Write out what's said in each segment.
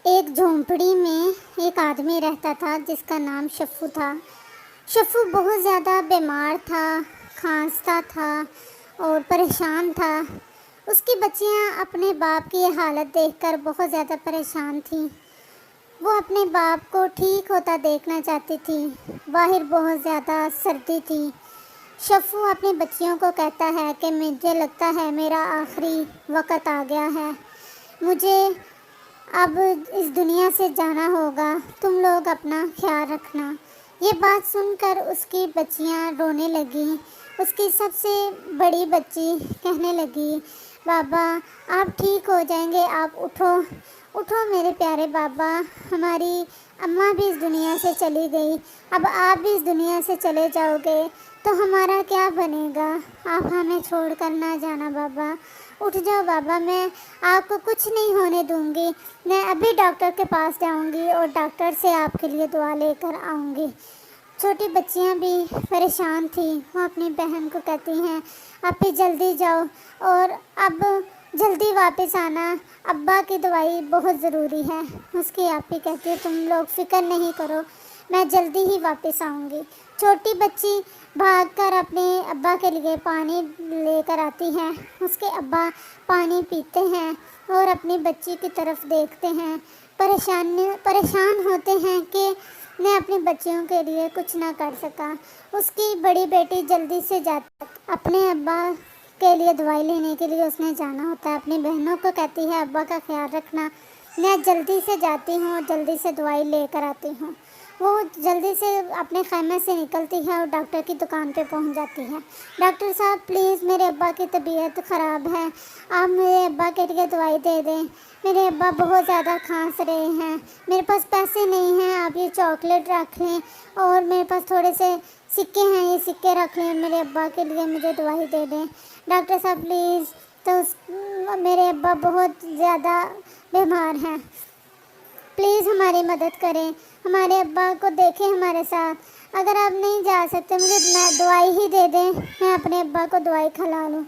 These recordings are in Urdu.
ایک جھونپڑی میں ایک آدمی رہتا تھا جس کا نام شفو تھا۔ شفو بہت زیادہ بیمار تھا، کھانستا تھا اور پریشان تھا۔ اس کی بچیاں اپنے باپ کی یہ حالت دیکھ کر بہت زیادہ پریشان تھیں۔ وہ اپنے باپ کو ٹھیک ہوتا دیکھنا چاہتی تھی۔ باہر بہت زیادہ سردی تھی۔ شفو اپنی بچیوں کو کہتا ہے کہ مجھے لگتا ہے میرا آخری وقت آ گیا ہے، مجھے اب اس دنیا سے جانا ہوگا، تم لوگ اپنا خیال رکھنا۔ یہ بات سن کر اس کی بچیاں رونے لگیں۔ اس کی سب سے بڑی بچی کہنے لگی، بابا آپ ٹھیک ہو جائیں گے، آپ اٹھو اٹھو میرے پیارے بابا، ہماری اماں بھی اس دنیا سے چلی گئی، اب آپ بھی اس دنیا سے چلے جاؤ گے تو ہمارا کیا بنے گا؟ آپ ہمیں چھوڑ کر نہ جانا بابا، اٹھ جاؤ بابا، میں آپ کو کچھ نہیں ہونے دوں گی، میں ابھی ڈاکٹر کے پاس جاؤں گی اور ڈاکٹر سے آپ کے لیے دعا لے کر آؤں گی۔ چھوٹی بچیاں بھی پریشان تھیں۔ وہ اپنی بہن کو کہتی ہیں، آپ جلدی جاؤ اور اب جلدی واپس آنا، ابا کی دوائی بہت ضروری ہے۔ اس کی آپی کہتی ہے، تم لوگ فکر نہیں کرو، میں جلدی ہی واپس آؤں گی۔ چھوٹی بچی بھاگ کر اپنے ابا کے لیے پانی لے کر آتی ہے۔ اس کے ابا پانی پیتے ہیں اور اپنی بچی کی طرف دیکھتے ہیں، پریشان ہوتے ہیں کہ میں اپنی بچیوں کے لیے کچھ نہ کر سکا۔ اس کی بڑی بیٹی جلدی سے جاتی، اپنے ابا کے لیے دوائی لینے کے لیے اس نے جانا ہوتا ہے، اپنی بہنوں کو کہتی ہے ابا کا خیال رکھنا، میں جلدی سے جاتی ہوں اور جلدی سے دوائی لے کر آتی ہوں۔ وہ جلدی سے اپنے خیمے سے نکلتی ہے اور ڈاکٹر کی دکان پہ پہنچ جاتی ہے۔ ڈاکٹر صاحب پلیز میرے ابا کی طبیعت خراب ہے، آپ میرے ابا کے لیے دوائی دے دیں، میرے ابا بہت زیادہ کھانس رہے ہیں، میرے پاس پیسے نہیں ہیں، آپ یہ چاکلیٹ رکھ لیں اور میرے پاس تھوڑے سے سکے ہیں، یہ سکے رکھ لیں، میرے ابا کے لیے مجھے دوائی دے دیں ڈاکٹر صاحب پلیز۔ تو میرے ابا بہت زیادہ بیمار ہیں، پلیز ہماری مدد کریں، ہمارے ابا کو دیکھیں ہمارے ساتھ، اگر آپ نہیں جا سکتے مجھے دوائی ہی دے دیں، میں اپنے ابا کو دوائی کھلا لوں۔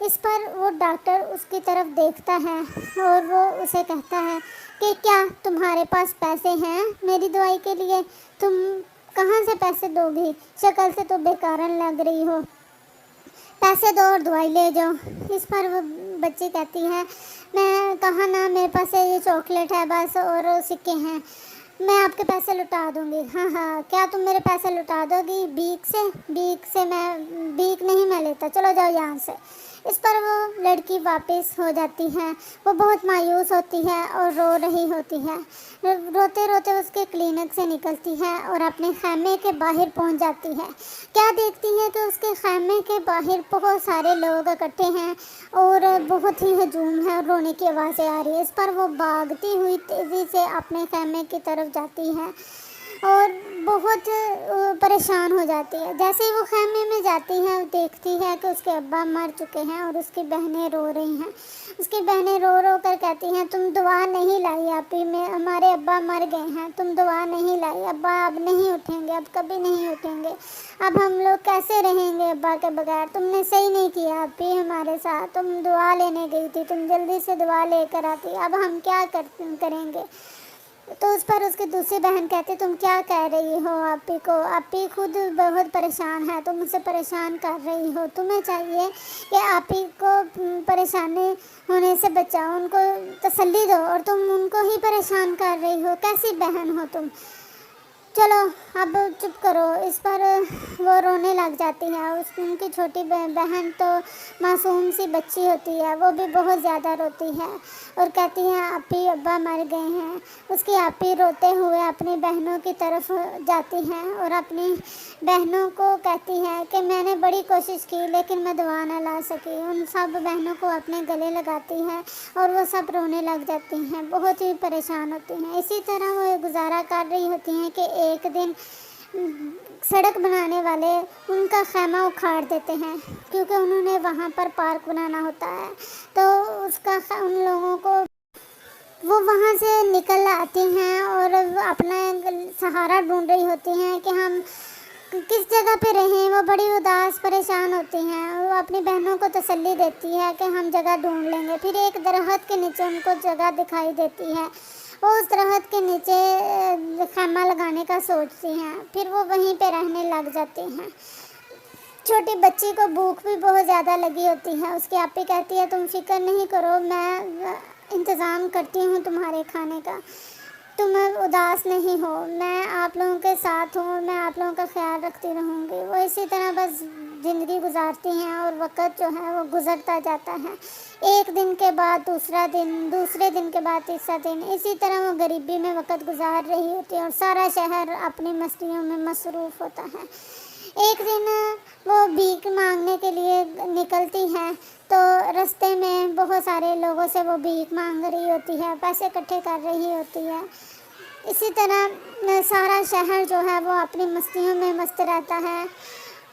اس پر وہ ڈاکٹر اس کی طرف دیکھتا ہے اور وہ اسے کہتا ہے کہ کیا تمہارے پاس پیسے ہیں میری دوائی کے لیے؟ تم کہاں سے پیسے دو گی؟ شکل سے تو بیکارن لگ رہی ہو، پیسے دو اور دوائی لے جاؤ۔ اس پر وہ بچی کہتی ہے، میں کہاں نا، میرے پاس یہ چاکلیٹ ہے بس اور سکے ہیں، میں آپ کے پیسے لوٹا دوں گی۔ ہاں ہاں، کیا تم میرے پیسے لوٹا دو گی بھیک سے میں بھیک نہیں میں لیتا، چلو جاؤ یہاں سے۔ اس پر وہ لڑکی واپس ہو جاتی ہے۔ وہ بہت مایوس ہوتی ہے اور رو رہی ہوتی ہے، روتے روتے اس کے کلینک سے نکلتی ہے اور اپنے خیمے کے باہر پہنچ جاتی ہے۔ کیا دیکھتی ہے کہ اس کے خیمے کے باہر بہت سارے لوگ اکٹھے ہیں اور بہت ہی ہجوم ہے اور رونے کی آوازیں آ رہی ہے۔ اس پر وہ بھاگتی ہوئی تیزی سے اپنے خیمے کی طرف جاتی ہے اور بہت پریشان ہو جاتی ہے۔ جیسے ہی وہ خیمے میں جاتی ہے دیکھتی ہے کہ اس کے ابا مر چکے ہیں اور اس کی بہنیں رو رہی ہیں۔ اس کی بہنیں رو رو کر کہتی ہیں، تم دعا نہیں لائی آپی، ہمارے ابا مر گئے ہیں، تم دعا نہیں لائی، ابا اب نہیں اٹھیں گے، اب کبھی نہیں اٹھیں گے، اب ہم لوگ کیسے رہیں گے ابا کے بغیر؟ تم نے صحیح نہیں کیا آپی ہمارے ساتھ، تم دعا لینے گئی تھی، تم جلدی سے دعا لے کر آتی، اب ہم کیا کریں گے؟ تو اس پر اس کی دوسری بہن کہتی، تم کیا کہہ رہی ہو آپی کو؟ آپی خود بہت پریشان ہے، تم اسے پریشان کر رہی ہو، تمہیں چاہیے کہ آپی کو پریشانی ہونے سے بچاؤ، ان کو تسلی دو اور تم ان کو ہی پریشان کر رہی ہو، کیسی بہن ہو تم؟ چلو اب چپ کرو۔ اس پر وہ رونے لگ جاتی ہے۔ ان کی چھوٹی بہن تو معصوم سی بچی ہوتی ہے، وہ بھی بہت زیادہ روتی ہے اور کہتی ہے آپی ابا مر گئے ہیں۔ اس کی آپی روتے ہوئے اپنی بہنوں کی طرف جاتی ہیں اور اپنی بہنوں کو کہتی ہے کہ میں نے بڑی کوشش کی لیکن میں دعا نہ لا سکی۔ ان سب بہنوں کو اپنے گلے لگاتی ہے اور وہ سب رونے لگ جاتی ہیں، بہت ہی پریشان ہوتی ہیں۔ اسی طرح وہ گزارا کر رہی ہوتی ہیں کہ ایک دن سڑک بنانے والے ان کا خیمہ اکھاڑ دیتے ہیں کیونکہ انہوں نے وہاں پر پارک بنانا ہوتا ہے، تو اس کا ان لوگوں کو وہ وہاں سے نکل آتی ہیں اور اپنا سہارا ڈھونڈ رہی ہوتی ہیں کہ ہم کس جگہ پہ رہیں، وہ بڑی اداس پریشان ہوتی ہیں۔ وہ اپنی بہنوں کو تسلی دیتی ہے کہ ہم جگہ ڈھونڈ لیں گے۔ پھر ایک درخت کے نیچے ان کو جگہ دکھائی دیتی ہے، وہ اس درخت کے نیچے خیمہ لگانے کا سوچتی ہیں، پھر وہ وہیں پہ رہنے لگ جاتی ہیں۔ چھوٹی بچی کو بھوک بھی بہت زیادہ لگی ہوتی ہے، اس کی آپی کہتی ہے تم فکر نہیں کرو، میں انتظام کرتی ہوں تمہارے کھانے کا، تم اداس نہیں ہو، میں آپ لوگوں کے ساتھ ہوں، میں آپ لوگوں کا خیال رکھتی رہوں گی۔ وہ اسی طرح بس زندگی گزارتی ہیں اور وقت جو ہے وہ گزرتا جاتا ہے، ایک دن کے بعد دوسرا دن، دوسرے دن کے بعد تیسرا دن، اسی طرح وہ غریبی میں وقت گزار رہی ہوتی ہے اور سارا شہر اپنی مستیوں میں مصروف ہوتا ہے۔ ایک دن وہ بھیک مانگنے کے لیے نکلتی ہے تو رستے میں بہت سارے لوگوں سے وہ بھیک مانگ رہی ہوتی ہے، پیسے اکٹھے کر رہی ہوتی ہے۔ اسی طرح سارا شہر جو ہے وہ اپنی مستیوں میں مست رہتا ہے،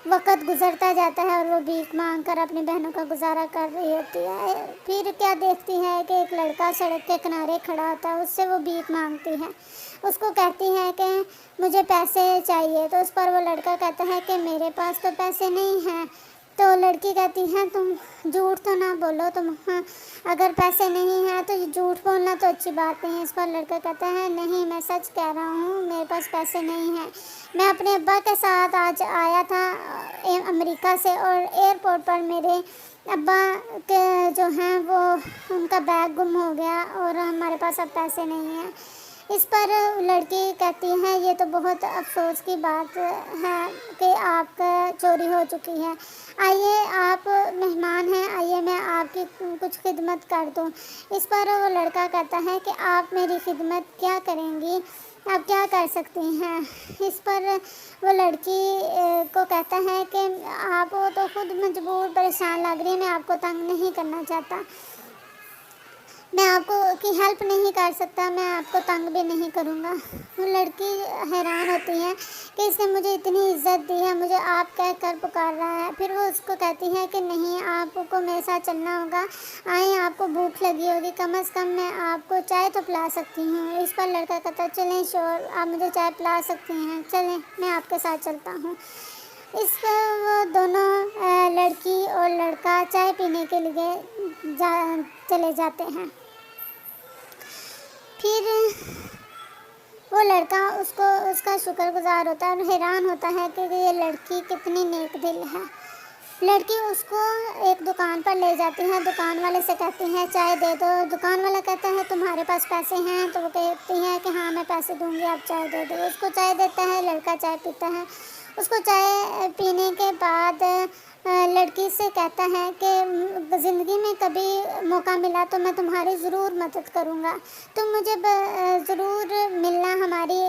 وقت گزرتا جاتا ہے اور وہ بھیک مانگ کر اپنی بہنوں کا گزارا کر رہی ہوتی ہے۔ پھر کیا دیکھتی ہے کہ ایک لڑکا سڑک کے کنارے کھڑا ہوتا ہے، اس سے وہ بھیک مانگتی ہے، اس کو کہتی ہے کہ مجھے پیسے چاہیے، تو اس پر وہ لڑکا کہتا ہے کہ میرے پاس تو پیسے نہیں ہیں۔ تو لڑکی کہتی ہے تم جھوٹ تو نہ بولو، تم اگر پیسے نہیں ہیں تو جھوٹ بولنا تو اچھی بات نہیں ہے۔ اس پر لڑکا کہتا ہے نہیں، میں سچ کہہ رہا ہوں، میرے پاس پیسے نہیں ہیں، میں اپنے ابا کے ساتھ آج آیا تھا امریکہ سے، اور ایئرپورٹ پر میرے ابا کے جو ہیں وہ ان کا بیگ گم ہو گیا اور ہمارے پاس اب پیسے نہیں ہیں۔ اس پر لڑکی کہتی ہے یہ تو بہت افسوس کی بات ہے کہ آپ کا چوری ہو چکی ہے، آئیے آپ مہمان ہیں، آئیے میں آپ کی کچھ خدمت کر دوں۔ اس پر وہ لڑکا کہتا ہے کہ آپ میری خدمت کیا کریں گی، آپ کیا کر سکتی ہیں۔ اس پر وہ لڑکی کو کہتا ہے کہ آپ تو خود مجبور پریشان لگ رہی ہیں، میں آپ کو تنگ نہیں کرنا چاہتا، میں آپ کو کی ہیلپ نہیں کر سکتا، میں آپ کو تنگ بھی نہیں کروں گا۔ وہ لڑکی حیران ہوتی ہے کہ اس نے مجھے اتنی عزت دی ہے، مجھے آپ کہہ کر پکار رہا ہے۔ پھر وہ اس کو کہتی ہے کہ نہیں، آپ کو میرے ساتھ چلنا ہوگا، آئیں آپ کو بھوک لگی ہوگی، کم از کم میں آپ کو چائے تو پلا سکتی ہوں۔ اس پر لڑکا کہتا ہے چلیں شور، آپ مجھے چائے پلا سکتی ہیں، چلیں میں آپ کے ساتھ چلتا ہوں۔ اس پر وہ دونوں لڑکی اور لڑکا چائے پینے کے لیے چلے جاتے ہیں۔ پھر وہ لڑکا اس کا شکر گزار ہوتا ہے اور حیران ہوتا ہے کہ یہ لڑکی کتنی نیک دل ہے۔ لڑکی اس کو ایک دکان پر لے جاتی ہے، دکان والے سے کہتی ہے چائے دے دو۔ دکان والا کہتا ہے تمہارے پاس پیسے ہیں؟ تو وہ کہتی ہے کہ ہاں میں پیسے دوں گی، آپ چائے دے دو۔ اس کو چائے دیتا ہے، لڑکا چائے پیتا ہے۔ اس کو چائے پینے کے بعد لڑکی سے کہتا ہے کہ زندگی میں کبھی موقع ملا تو میں تمہاری ضرور مدد کروں گا، تم مجھے ضرور ملنا، ہماری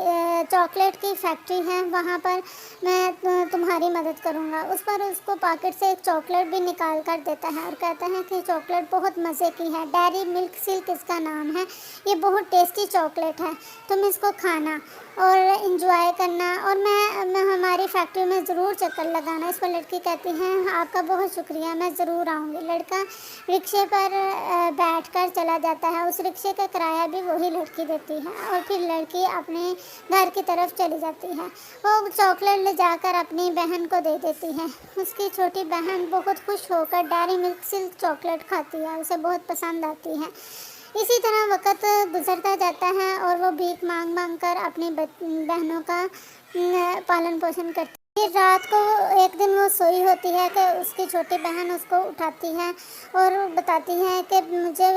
چاکلیٹ کی فیکٹری ہے وہاں پر میں تمہاری مدد کروں گا۔ اس پر اس کو پاکٹ سے ایک چاکلیٹ بھی نکال کر دیتا ہے اور کہتا ہے کہ چاکلیٹ بہت مزے کی ہے، ڈیری ملک سلک اس کا نام ہے، یہ بہت ٹیسٹی چاکلیٹ ہے، تم اس کو کھانا اور انجوائے کرنا، اور میں ہماری فیکٹری میں ضرور چکر لگانا۔ اس پر لڑکی کہتی ہے آپ کا بہت شکریہ، میں ضرور آؤں گی۔ لڑکا رکشے پر بیٹھ کر چلا جاتا ہے، اس رکشے کا کرایہ بھی وہی لڑکی دیتی ہے، اور پھر لڑکی اپنے گھر کی طرف چلی جاتی ہے۔ وہ چاکلیٹ لے جا کر اپنی بہن کو دے دیتی ہے۔ اس کی چھوٹی بہن بہت خوش ہو کر ڈیری ملک سلک چاکلیٹ کھاتی ہے، اسے بہت پسند آتی ہے۔ اسی طرح وقت گزرتا جاتا ہے اور وہ بھیک مانگ مانگ کر اپنی بہنوں کا پالن پوشن کرتی ہے۔ پھر رات کو ایک دن وہ سوئی ہوتی ہے کہ اس کی چھوٹی بہن اس کو اٹھاتی ہے اور بتاتی ہے کہ مجھے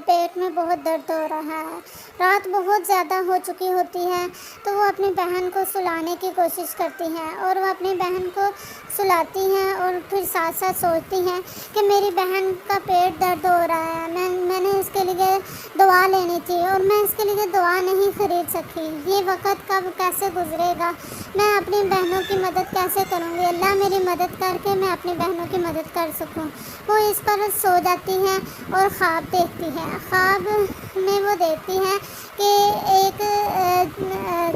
پیٹ میں بہت درد ہو رہا ہے۔ رات بہت زیادہ ہو چکی ہوتی ہے تو وہ اپنی بہن کو سلانے کی کوشش کرتی ہے اور وہ اپنی بہن کو سلاتی ہیں اور پھر ساتھ ساتھ سوچتی ہیں کہ میری بہن کا پیٹ درد ہو رہا ہے، میں نے اس کے لیے دعا لینی تھی اور میں اس کے لیے دعا نہیں خرید سکی، یہ وقت کب کیسے گزرے گا، میں اپنی بہنوں کی مدد کیسے کروں گی، اللہ میری مدد کر کے میں اپنی بہنوں کی مدد کر سکوں۔ وہ اس پر سو جاتی ہے اور خواب دیکھتی ہے۔ خواب میں وہ دیکھتی ہے کہ ایک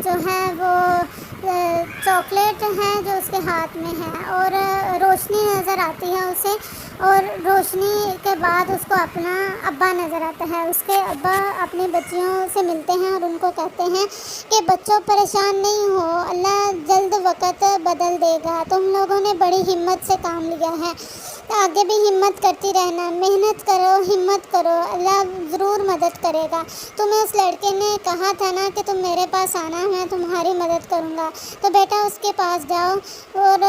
جو ہے وہ چاکلیٹ ہے جو اس کے ہاتھ میں ہے اور روشنی نظر آتی ہے اسے، اور روشنی کے بعد اس کو اپنا ابا نظر آتا ہے. اس کے ابا اپنی بچیوں سے ملتے ہیں اور ان کو کہتے ہیں کہ بچوں پریشان نہیں ہو، اللہ جلد وقت بدل دے گا. تم لوگوں نے بڑی ہمت سے کام لیا ہے، آگے بھی ہمت کرتی رہنا، محنت کرو، ہمت کرو، اللہ ضرور مدد کرے گا. تمہیں اس لڑکے نے کہا تھا نا کہ تم میرے پاس آنا، میں تمہاری مدد کروں گا، تو بیٹا اس کے پاس جاؤ اور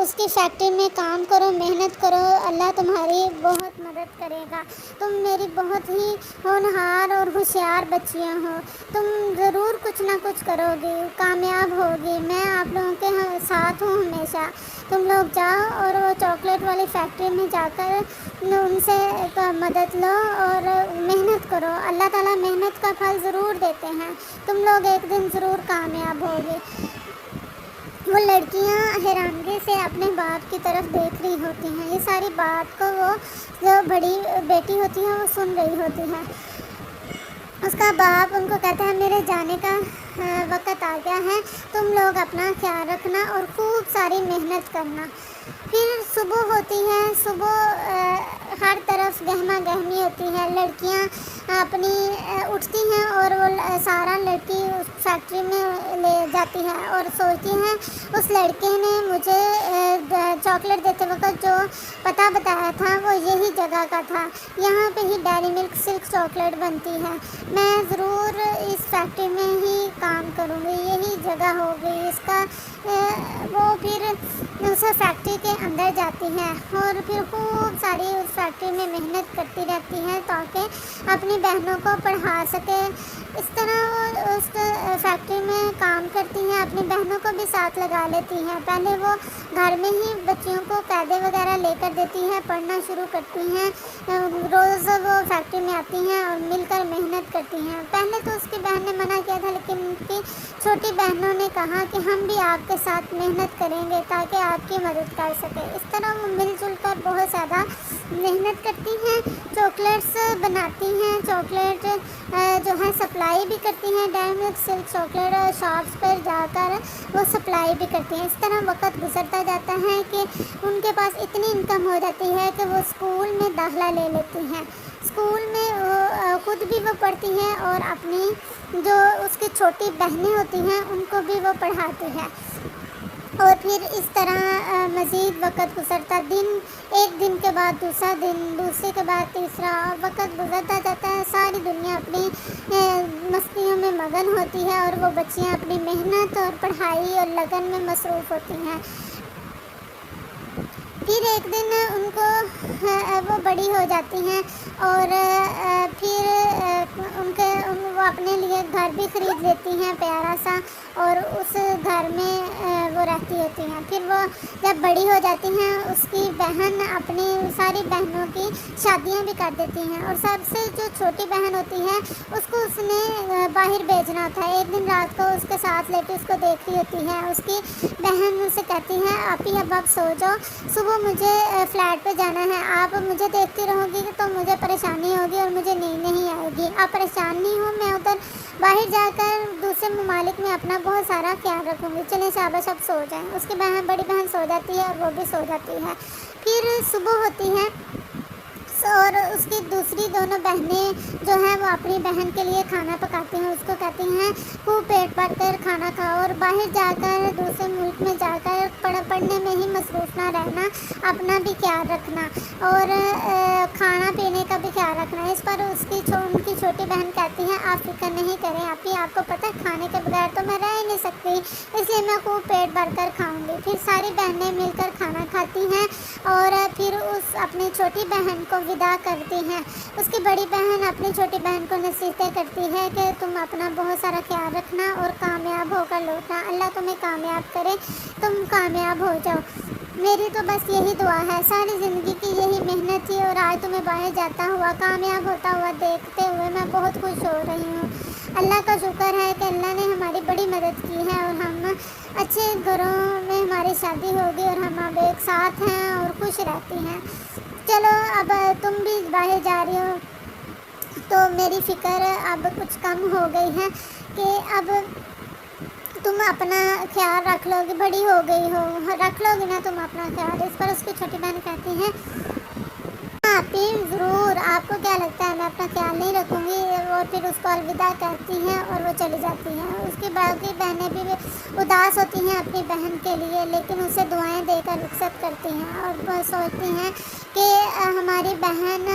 اس کی فیکٹری میں کام کرو، محنت کرو، اللہ تمہاری بہت مدد کرے گا. تم میری بہت ہی ہونہار اور ہوشیار بچیاں ہو، تم ضرور کچھ نہ کچھ کرو گی، کامیاب ہوگی، میں آپ لوگوں کے ساتھ ہوں ہمیشہ. تم لوگ جاؤ اور وہ چاکلیٹ والی فیکٹری میں جا کر ان سے مدد لو اور محنت کرو. اللہ تعالیٰ محنت کا پھل ضرور دیتے ہیں، تم لوگ ایک دن ضرور کامیاب ہوگے. وہ لڑکیاں حیرانگی سے اپنے باپ کی طرف دیکھ رہی ہوتی ہیں. یہ ساری بات کو وہ جو بڑی بیٹی ہوتی ہے وہ سن رہی ہوتی ہے. اس کا باپ ان کو کہتا ہے میرے جانے کا وقت آ گیا ہے، تم لوگ اپنا خیال رکھنا اور خوب ساری محنت کرنا. پھر صبح ہوتی ہے. صبح ہر طرف گہما گہمی ہوتی ہے. لڑکیاں اپنی اٹھتی ہیں اور وہ سارا لڑکی اس فیکٹری میں لے جاتی ہے اور سوچتی ہیں اس لڑکے نے مجھے چاکلیٹ دیتے وقت جو پتہ بتایا تھا وہ یہی جگہ کا تھا، یہاں پہ ہی ڈیری ملک سلک چاکلیٹ بنتی ہے، میں ضرور اس فیکٹری میں ہی کام کروں گی، یہی جگہ ہوگی اس کا. وہ پھر اس فیکٹری کے اندر جاتی ہیں اور پھر خوب ساری اس فیکٹری میں محنت کرتی رہتی ہیں تاکہ اپنی بہنوں کو پڑھا سکے. اس طرح وہ اس فیکٹری میں کام کرتی ہیں، اپنی بہنوں کو بھی ساتھ لگا لیتی ہیں. پہلے وہ گھر میں ہی بچیوں کو قاعدے وغیرہ لے کر دیتی ہیں، پڑھنا شروع کرتی ہیں. روز وہ فیکٹری میں آتی ہیں اور مل کر محنت کرتی ہیں. پہلے تو اس کی بہن نے منع کیا تھا لیکن ان کی چھوٹی بہنوں نے کہا کہ ہم بھی آپ کے ساتھ محنت کریں گے تاکہ آپ کی مدد کر سکے. اس طرح وہ مل جل کر بہت زیادہ محنت کرتی ہیں، چاکلیٹس بناتی ہیں، چاکلیٹ جو ہے سپلائی بھی کرتی ہیں، ڈیری ملک سلک چاکلیٹ شاپس پر جا کر وہ سپلائی بھی کرتی ہیں. اس طرح وقت گزرتا جاتا ہے کہ ان کے پاس اتنی انکم ہو جاتی ہے کہ وہ اسکول میں داخلہ لے لیتی ہیں. اسکول میں وہ خود بھی وہ پڑھتی ہیں اور اپنی جو اس کی چھوٹی بہنیں ہوتی ہیں ان کو بھی وہ پڑھاتی ہے. اور پھر اس طرح مزید وقت گزرتا، ایک دن کے بعد دوسرا دن، دوسرے کے بعد تیسرا، وقت گزرتا جاتا ہے. ساری دنیا اپنی مستیوں میں مگن ہوتی ہے اور وہ بچیاں اپنی محنت اور پڑھائی اور لگن میں مصروف ہوتی ہیں. پھر ایک دن ان کو وہ بڑی ہو جاتی ہیں اور پھر وہ اپنے لیے گھر بھی خرید لیتی ہیں پیارا سا، اور اس گھر میں وہ رہتی ہوتی ہیں. پھر وہ جب بڑی ہو جاتی ہیں اس کی بہن اپنی ساری بہنوں کی شادیاں بھی کر دیتی ہیں اور سب سے جو چھوٹی بہن ہوتی ہے اس کو اس نے باہر بھیجنا ہوتا ہے. ایک دن رات کو اس کے ساتھ لیٹی اس کو دیکھ رہی ہوتی ہے. اس کی بہن اسے کہتی ہے آپ ہی اب سو جاؤ، صبح مجھے فلیٹ پہ جانا ہے، آپ مجھے دیکھتی رہو گی تو مجھے پریشانی ہوگی اور مجھے نیند نہیں آئے گی. آپ پریشان نہیں ہو، میں ادھر باہر جا کر دوسرے ممالک میں اپنا بہت سارا خیال رکھوں گی، چلیں شاباش اب سو جائیں. اس کی بڑی بہن سو جاتی ہے اور وہ بھی سو جاتی ہے. پھر صبح ہوتی ہے اور اس کی دوسری دونوں بہنیں جو ہیں وہ اپنی بہن کے لیے کھانا پکاتی ہیں. اس کو کہتی ہیں خوب پیٹ بھر کر کھانا کھاؤ اور باہر جا کر دوسرے ملک میں جا کر پڑھنے میں ہی مصروف نہ رہنا، اپنا بھی خیال رکھنا اور کھانا پینے کا بھی خیال رکھنا. اس پر ان کی چھوٹی بہن کہتی ہے آپ فکر نہیں کریں آپ ہی، آپ کو پتہ ہے کھانے کے بغیر تو میں رہ ہی نہیں سکتی، اس لیے میں خوب پیٹ بھر کر کھاؤں گی. پھر ساری بہنیں مل کر کھانا کھاتی ہیں اور پھر اپنی چھوٹی بہن کو ودا کرتی ہیں. اس کی بڑی بہن اپنی چھوٹی بہن کو نصیحتیں کرتی ہے کہ تم اپنا بہت سارا خیال رکھنا اور کامیاب ہو کر لوٹنا، اللہ تمہیں کامیاب کرے، تم کامیاب ہو جاؤ. میری تو بس یہی دعا ہے، ساری زندگی کی یہی محنت تھی اور آج تمہیں باہر جاتا ہوا کامیاب ہوتا ہوا دیکھتے ہوئے میں بہت خوش ہو رہی ہوں. اللہ کا شکر ہے کہ اللہ نے ہماری بڑی مدد کی ہے اور ہم اچھے گھروں میں ہماری شادی ہوگی اور ہم اب ایک ساتھ ہیں اور خوش رہتی ہیں. چلو اب تم بھی باہر جا رہی ہو تو میری فکر اب کچھ کم ہو گئی ہے کہ اب تم اپنا خیال رکھ لو گی، بڑی ہو گئی ہو، رکھ لو گی نا تم اپنا خیال. اس پر اس کی چھوٹی بہن کہتی ہیں آپی ضرور، آپ کو کیا لگتا ہے میں اپنا خیال نہیں رکھوں گی؟ اور پھر اس کو الوداع کہتی ہیں اور وہ چلی جاتی ہیں۔ اس کی باقی بہنیں بھی اداس ہوتی ہیں اپنی بہن کے لیے، لیکن اسے دعائیں دے کر رخصت کرتی ہیں اور وہ سوچتی ہیں کہ ہماری بہن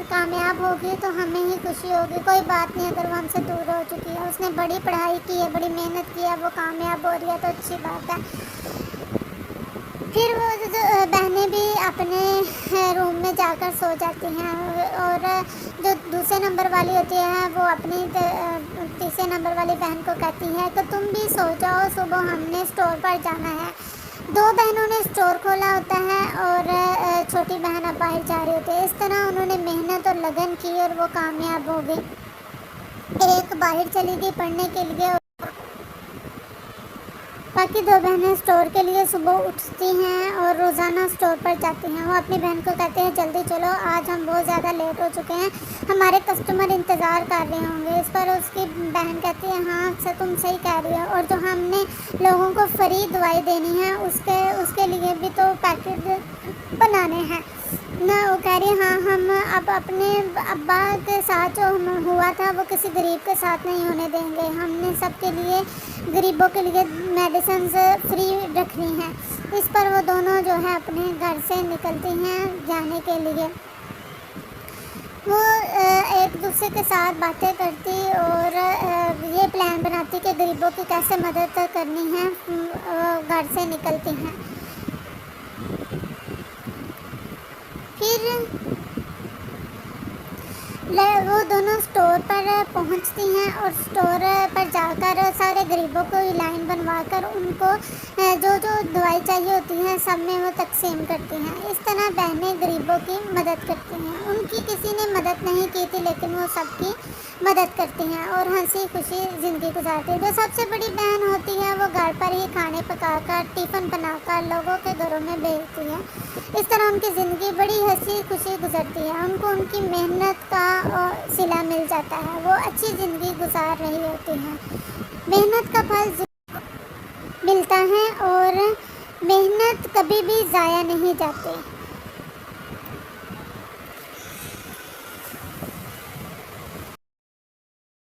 کامیاب ہوگی تو ہمیں ہی خوشی ہوگی، کوئی بات نہیں اگر وہ ہم سے دور ہو چکی ہے، اس نے بڑی پڑھائی کی ہے، بڑی محنت کی ہے، وہ کامیاب ہو رہی ہے تو اچھی بات ہے۔ پھر وہ بہنیں بھی اپنے روم میں جا کر سو جاتی ہیں، اور جو دوسرے نمبر والی ہوتی ہے وہ اپنی تیسرے نمبر والی بہن کو کہتی ہے کہ تم بھی سو جاؤ، صبح ہم نے اسٹور پر جانا ہے۔ دو بہنوں نے اسٹور کھولا ہوتا ہے اور چھوٹی بہن اب باہر جا رہی ہوتی ہے۔ اس طرح انہوں نے محنت اور لگن کی اور وہ کامیاب ہو گئی۔ ایک باہر چلی گئی پڑھنے کے لیے، باقی دو بہنیں اسٹور کے لیے صبح اٹھتی ہیں اور روزانہ اسٹور پر جاتی ہیں۔ وہ اپنی بہن کو کہتے ہیں جلدی چلو، آج ہم بہت زیادہ لیٹ ہو چکے ہیں، ہمارے کسٹمر انتظار کر رہے ہوں گے۔ اس پر اس کی بہن کہتی ہے ہاں تم صحیح کہہ رہی ہو، اور جو ہم نے لوگوں کو فری دوائی دینی ہے اس کے لیے بھی تو پیکٹ بنانے ہیں نہ۔ وہ کہہ رہی ہاں ہم اب اپنے ابا کے ساتھ جو ہوا تھا وہ کسی غریب کے ساتھ نہیں ہونے دیں گے، ہم نے سب کے لیے غریبوں کے لیے میڈیسنز فری رکھنی ہیں۔ اس پر وہ دونوں جو ہے اپنے گھر سے نکلتی ہیں جانے کے لیے۔ وہ ایک دوسرے کے ساتھ باتیں کرتی اور یہ پلان بناتی کہ غریبوں کی کیسے مدد کرنی ہے، گھر سے نکلتی ہیں۔ پھر وہ دونوں اسٹور پر پہنچتی ہیں اور اسٹور پر جا کر سارے غریبوں کو لائن بنوا کر ان کو جو دوائی چاہیے ہوتی ہے سب میں وہ تقسیم کرتی ہیں۔ اس طرح بہنیں غریبوں کی مدد کرتی ہیں۔ ان کی کسی نے مدد نہیں کی تھی لیکن وہ سب کی مدد کرتی ہیں اور ہنسی خوشی زندگی گزارتی ہیں۔ جو سب سے بڑی بہن ہوتی ہے وہ گھر پر ہی کھانے پکا کر ٹفن بنا کر لوگوں کے گھروں میں بھیجتی ہے۔ اس طرح ان کی زندگی بڑی ہنسی خوشی گزرتی ہے، ان کو ان کی محنت کا صلہ مل جاتا ہے، وہ اچھی زندگی گزار رہی ہوتی ہیں۔ محنت کا پھل ملتا ہے اور محنت کبھی بھی ضائع نہیں جاتی۔